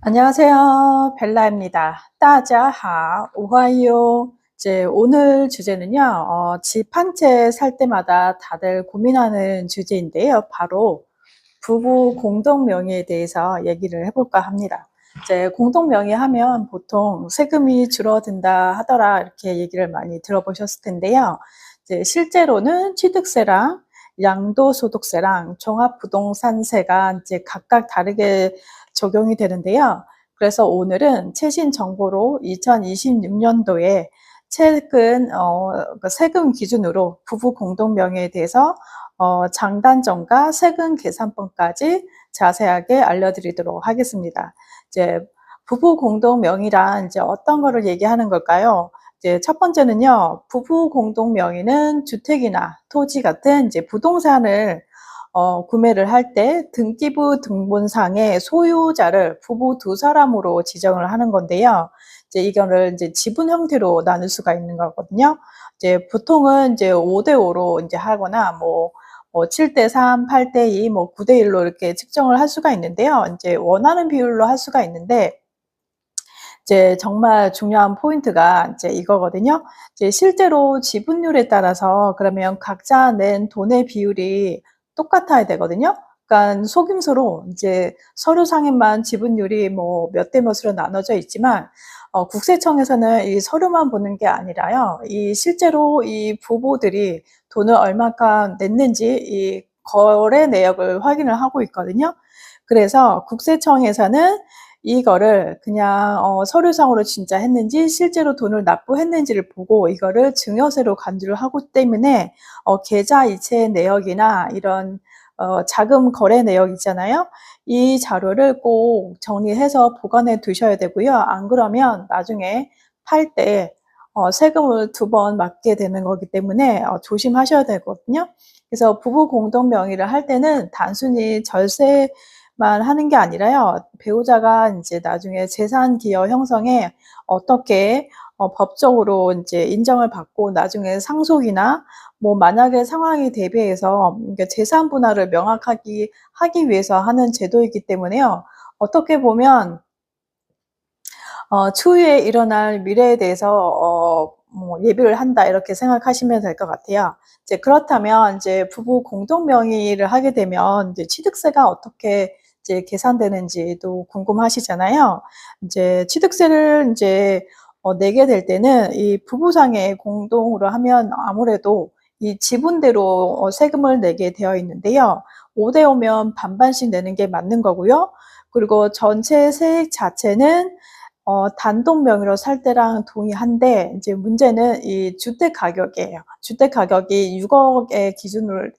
안녕하세요. 벨라입니다. 大家好，오하이요. 이제 오늘 주제는요, 집 한 채 살 때마다 다들 고민하는 주제인데요. 바로 부부 공동 명의에 대해서 얘기를 해볼까 합니다. 이제 공동 명의 하면 보통 세금이 줄어든다 하더라 이렇게 얘기를 많이 들어보셨을 텐데요. 이제 실제로는 취득세랑 양도소득세랑 종합부동산세가 이제 각각 다르게 적용이 되는데요. 그래서 오늘은 최신 정보로 2026년도에 최근 세금 기준으로 부부 공동 명의에 대해서 장단점과 세금 계산법까지 자세하게 알려드리도록 하겠습니다. 이제 부부 공동 명의란 이제 어떤 거를 얘기하는 걸까요? 이제 첫 번째는요, 부부 공동 명의는 주택이나 토지 같은 이제 부동산을 구매를 할 때 등기부 등본상의 소유자를 부부 두 사람으로 지정을 하는 건데요. 이제 이거를 이제 지분 형태로 나눌 수가 있는 거거든요. 이제 보통은 이제 5대5로 이제 하거나 뭐 7대3, 8대2, 뭐 9대1로 이렇게 측정을 할 수가 있는데요. 이제 원하는 비율로 할 수가 있는데, 이제 정말 중요한 포인트가 이제 이거거든요. 이제 실제로 지분율에 따라서 그러면 각자 낸 돈의 비율이 똑같아야 되거든요. 그러니까 속임수로 이제 서류상에만 지분율이 뭐 몇 대 몇으로 나눠져 있지만 국세청에서는 이 서류만 보는 게 아니라요. 이 실제로 이 부부들이 돈을 얼마큼 냈는지 이 거래 내역을 확인을 하고 있거든요. 그래서 국세청에서는 이거를 그냥 서류상으로 진짜 했는지 실제로 돈을 납부했는지를 보고 이거를 증여세로 간주를 하고 때문에 계좌 이체 내역이나 이런 자금 거래 내역 있잖아요. 이 자료를 꼭 정리해서 보관해 두셔야 되고요. 안 그러면 나중에 팔 때 세금을 2번 맞게 되는 거기 때문에 조심하셔야 되거든요. 그래서 부부 공동 명의를 할 때는 단순히 절세 만 하는 게 아니라요. 배우자가 인제 나중에 재산 기여 형성에 어떻게 법적으로 인제 인정을 받고 나중에 상속이나 뭐 만약의 상황에 대비해서 재산 분할을 명확하게 하기 위해서 하는 제도이기 때문에요. 어떻게 보면 추후에 일어날 미래에 대해서 뭐 '예비를 한다.' 이렇게 생각하시면 될 것 같아요. 이제 그렇다면 이제 부부 공동 명의를 하게 되면 이제 취득세가 어떻게 이제 계산되는지도 궁금하시잖아요. 인제 취득세를 인제 내게 될 때는 이 부부상의 공동으로 하면 아무래도 이 지분대로 세금을 내게 되어 있는데요. 5대5면 반반씩 내는 게 맞는 거고요. 그리고 전체 세액 자체는 단독 명의로 살 때랑 동의한데 인제 문제는 이 주택 가격이에요. 주택 가격이 6억의 기준으로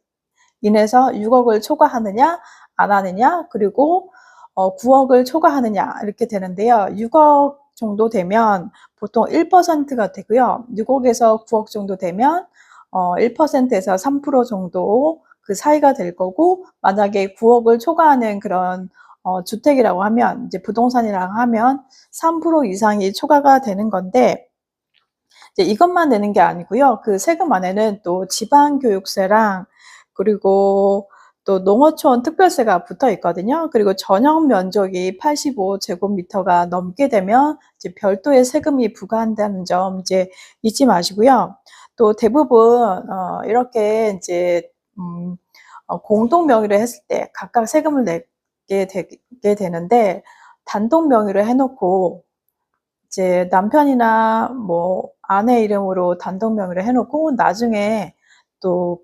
인해서 6억을 초과하느냐 안 하느냐 그리고 9억을 초과하느냐 이렇게 되는데요. 6억 정도 되면 보통 1%가 되고요. 6억에서 9억 정도 되면 1%에서 3% 정도 그 사이가 될 거고, 만약에 9억을 초과하는 그런 주택이라고 하면 이제 부동산이라고 하면 3% 이상이 초과가 되는 건데, 이제 이것만 내는 게 아니고요. 그 세금 안에는 또 지방교육세랑 그리고 또 농어촌 특별세가 붙어 있거든요. 그리고 전용 면적이 85제곱미터가 넘게 되면 이제 별도의 세금이 부과한다는 점 이제 잊지 마시고요. 또 대부분 이렇게 이제 공동 명의로 했을 때 각각 세금을 내게 되게 되는데, 단독 명의로 해 놓고 이제 남편이나 뭐 아내 이름으로 단독 명의로 해 놓고 나중에 또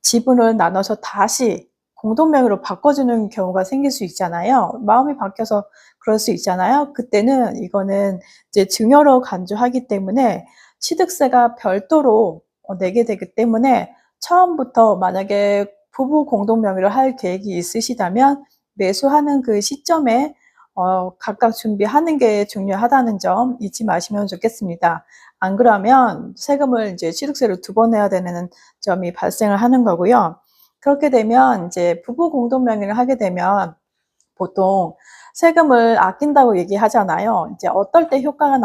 지분을 나눠서 다시 공동 명의로 바꿔주는 경우가 생길 수 있잖아요. 마음이 바뀌어서 그럴 수 있잖아요. 그때는 이거는 이제 증여로 간주하기 때문에 취득세가 별도로 내게 되기 때문에, 처음부터 만약에 부부 공동 명의로 할 계획이 있으시다면 매수하는 그 시점에 각각 준비하는 게 중요하다는 점 잊지 마시면 좋겠습니다. 안 그러면 세금을 이제 취득세를 2번 내야 되는 점이 발생을 하는 거고요. 그렇게 되면 이제 부부 공동 명의를 하게 되면 보통 세금을 아낀다고 얘기하잖아요. 이제 어떨 때 효과가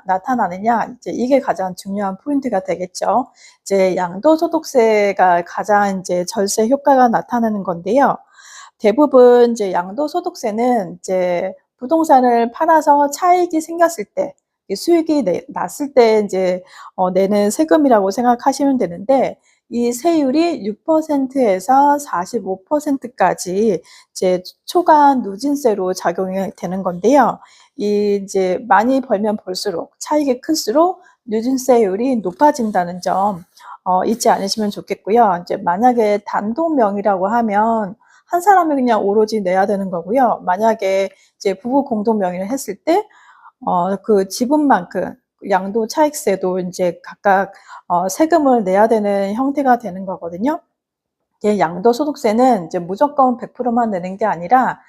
나타나느냐, 이제 이게 가장 중요한 포인트가 되겠죠. 이제 양도소득세가 가장 이제 절세 효과가 나타나는 건데요. 대부분 이제 양도소득세는 이제 부동산을 팔아서 차익이 생겼을 때, 수익이 났을 때 이제 내는 세금이라고 생각하시면 되는데, 이 세율이 6%에서 45%까지 이제 초과 누진세로 작용이 되는 건데요. 이제 많이 벌면 벌수록 차익이 클수록 누진세율이 높아진다는 점 잊지 않으시면 좋겠고요. 이제 만약에 단독명의라고 하면 한 사람이 그냥 오로지 내야 되는 거고요. 만약에 이제 부부 공동 명의를 했을 때 그 지분만큼 양도차익세도 이제 각각 세금을 내야 되는 형태가 되는 거거든요. 이제 양도소득세는 이제 무조건 100%만 내는 게 아니라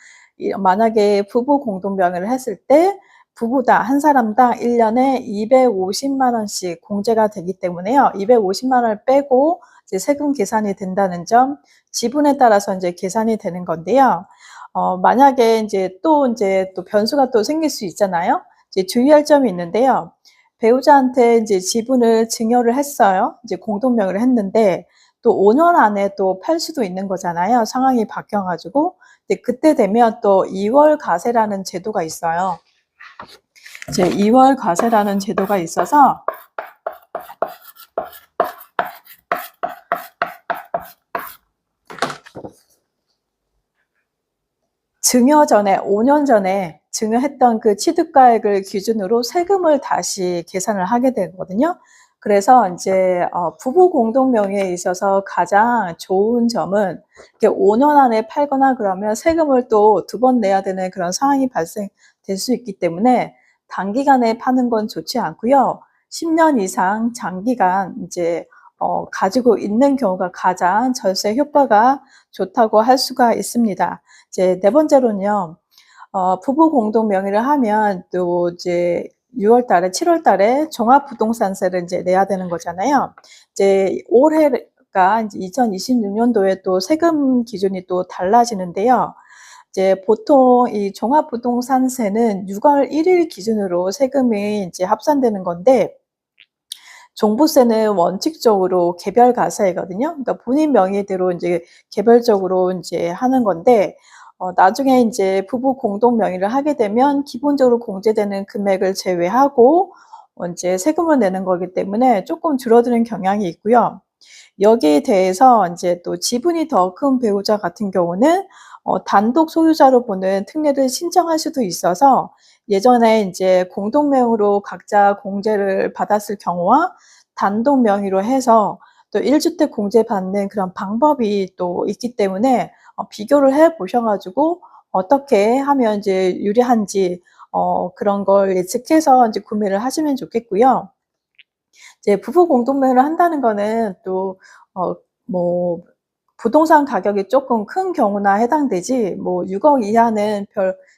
만약에 부부 공동 명의를 했을 때 부부다 한 사람당 1년에 250만 원씩 공제가 되기 때문에요. 250만 원을 빼고 이제 세금 계산이 된다는 점, 지분에 따라서 이제 계산이 되는 건데요. 만약에 이제 또 변수가 또 생길 수 있잖아요. 이제 주의할 점이 있는데요. 배우자한테 이제 지분을 증여를 했어요. 이제 공동 명의를 했는데 또 5년 안에 또 팔 수도 있는 거잖아요. 상황이 바뀌어가지고. 근데 그때 되면 또 2월 과세라는 제도가 있어요. 이제 2월 과세라는 제도가 있어서 증여 전에 5년 전에 증여했던 그 취득가액을 기준으로 세금을 다시 계산을 하게 되거든요. 그래서 이제 부부 공동 명의에 있어서 가장 좋은 점은 이렇게 5년 안에 팔거나 그러면 세금을 또 2번 내야 되는 그런 상황이 발생될 수 있기 때문에 단기간에 파는 건 좋지 않고요. 10년 이상 장기간 이제 가지고 있는 경우가 가장 절세 효과가 좋다고 할 수가 있습니다. 이제 네 번째로는요. 부부 공동 명의를 하면 또 이제 6월 달에 7월 달에 종합부동산세를 이제 내야 되는 거잖아요. 이제 올해가 이제 2026년도에 또 세금 기준이 또 달라지는데요. 이제 보통 이 종합부동산세는 6월 1일 기준으로 세금이 이제 합산되는 건데 종부세는 원칙적으로 개별 과세이거든요. 그러니까 본인 명의대로 이제 개별적으로 이제 하는 건데 나중에 이제 부부 공동 명의를 하게 되면 기본적으로 공제되는 금액을 제외하고 이제 세금을 내는 거기 때문에 조금 줄어드는 경향이 있고요. 여기에 대해서 이제 또 지분이 더 큰 배우자 같은 경우는 단독 소유자로 보는 특례를 신청할 수도 있어서 예전에 이제 공동 명의로 각자 공제를 받았을 경우와 단독 명의로 해서 또 1주택 공제받는 그런 방법이 또 있기 때문에 비교를 해 보셔 가지고 어떻게 하면 이제 유리한지 그런 걸 예측해서 이제 구매를 하시면 좋겠고요. 이제 부부 공동 명의를 한다는 거는 또 뭐 부동산 가격이 조금 큰 경우나 해당되지 6억 이하는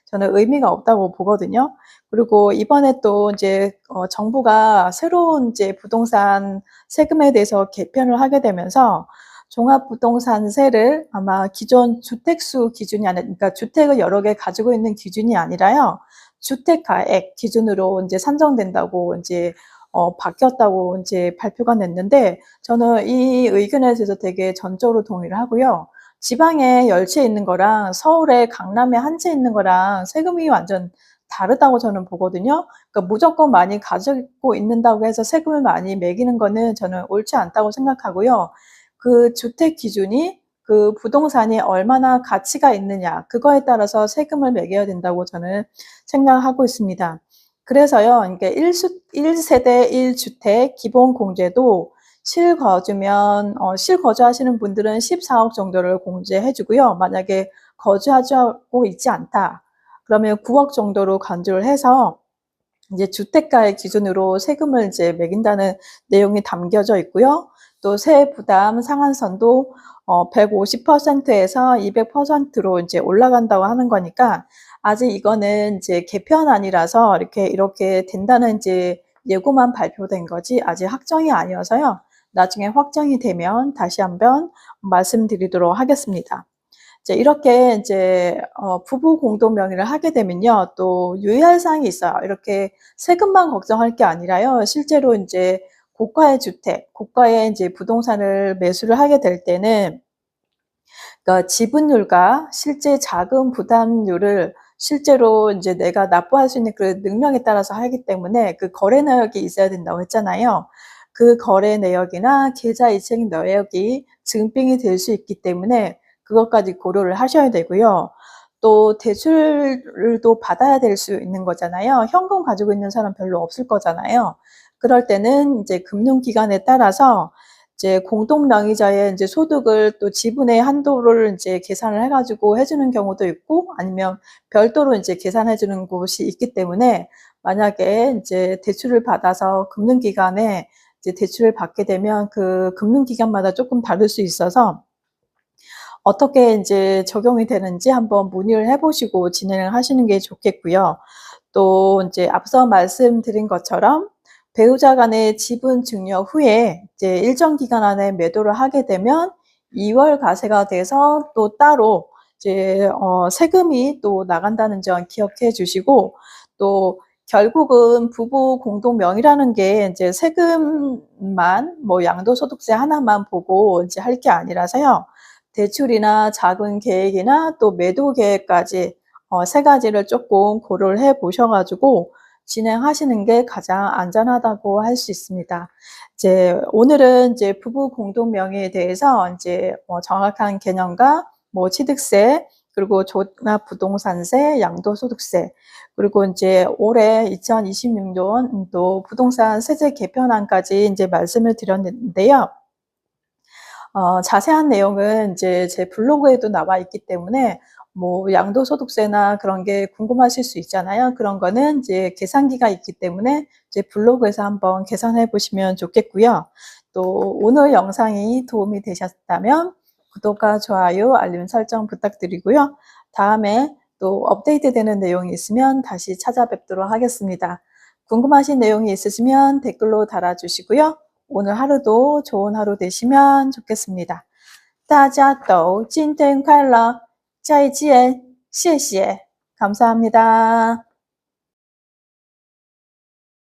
저는 의미가 없다고 보거든요. 그리고 이번에 또 이제 정부가 새로운 이제 부동산 세금에 대해서 개편을 하게 되면서 종합부동산세를 아마 기존 주택수 기준이 아니라 그러니까 주택을 여러 개 가지고 있는 기준이 아니라요. 주택가액 기준으로 이제 산정된다고 이제 바뀌었다고 이제 발표가 됐는데 저는 이 의견에 대해서 되게 전적으로 동의를 하고요. 지방에 열채 있는 거랑 서울에 강남에 한 채 있는 거랑 세금이 완전 다르다고 저는 보거든요. 그러니까 무조건 많이 가지고 있는다고 해서 세금을 많이 매기는 거는 저는 옳지 않다고 생각하고요. 그 주택 기준이 그 부동산이 얼마나 가치가 있느냐 그거에 따라서 세금을 매겨야 된다고 저는 생각하고 있습니다. 그래서요. 이게 1세대 1주택 기본 공제도 실거주면 실거주하시는 분들은 14억 정도를 공제해 주고요. 만약에 거주하고 있지 않다. 그러면 9억 정도로 간주를 해서 이제 주택가의 기준으로 세금을 이제 매긴다는 내용이 담겨져 있고요. 또 세액 부담 상한선도 150%에서 200%로 이제 올라간다고 하는 거니까 아직 이거는 이제 개편안이라서 이렇게 된다는 이제 예고만 발표된 거지 아직 확정이 아니어서요. 나중에 확정이 되면 다시 한번 말씀드리도록 하겠습니다. 이제 이렇게 이제 부부 공동 명의를 하게 되면요. 또 유의할 사항이 있어요. 이렇게 세금만 걱정할 게 아니라요. 실제로 이제 고가의 주택, 고가의 이제 부동산을 매수를 하게 될 때는 그러니까 지분율과 실제 자금 부담률을 실제로 이제 내가 납부할 수 있는 그 능력에 따라서 하기 때문에 그 거래 내역이 있어야 된다고 했잖아요. 그 거래 내역이나 계좌 이체 내역이 증빙이 될 수 있기 때문에 그것까지 고려를 하셔야 되고요. 또 대출을 또 받아야 될 수 있는 거잖아요. 현금 가지고 있는 사람 별로 없을 거잖아요. 그럴 때는 이제 금융기관에 따라서 이제 공동 명의자의 이제 소득을 또 지분의 한도를 인제 계산을 해 가지고 해 주는 경우도 있고, 아니면 별도로 인제 계산해 주는 곳이 있기 때문에 만약에 인제 대출을 받아서 금융기관에 이제 대출을 받게 되면 그 금융기관마다 쪼끔 다를 수 있어서 어떻게 인제 적용이 되는지 한번 문의를 해 보시고 진행을 하시는 게 좋겠고요. 또 인제 앞서 말씀드린 것처럼 배우자 간의 지분 증여 후에 이제 일정 기간 안에 매도를 하게 되면 2월 과세가 돼서 또 따로 이제 세금이 또 나간다는 점 기억해 주시고, 또 결국은 부부 공동 명의라는 게 인제 세금만 뭐 양도소득세 하나만 보고 인제 할 게 아니라서요. 대출이나 자금 계획이나 또 매도 계획까지 세 가지를 쪼끔 고려를 해 보셔 가지고 진행하시는 게 가장 안전하다고 할 수 있습니다. 이제 오늘은 이제 부부 공동 명의에 대해서 인제 정확한 개념과 뭐 취득세, 그리고 종합부동산세, 양도소득세, 그리고 인제 올해 2026년도 부동산 세제 개편안까지 인제 말씀을 드렸는데요. 자세한 내용은 이제 제 블로그에도 나와 있기 때문에 뭐 양도소득세나 그런 게 궁금하실 수 있잖아요. 그런 거는 이제 계산기가 있기 때문에 제 블로그에서 한번 계산해 보시면 좋겠고요. 또 오늘 영상이 도움이 되셨다면 구독과 좋아요, 알림 설정 부탁드리고요. 다음에 또 업데이트되는 내용이 있으면 다시 찾아뵙도록 하겠습니다. 궁금하신 내용이 있으시면 댓글로 달아주시고요. 오늘 하루도 좋은 하루 되시면 좋겠습니다. 大家都今天快乐，再见，谢谢，감사합니다.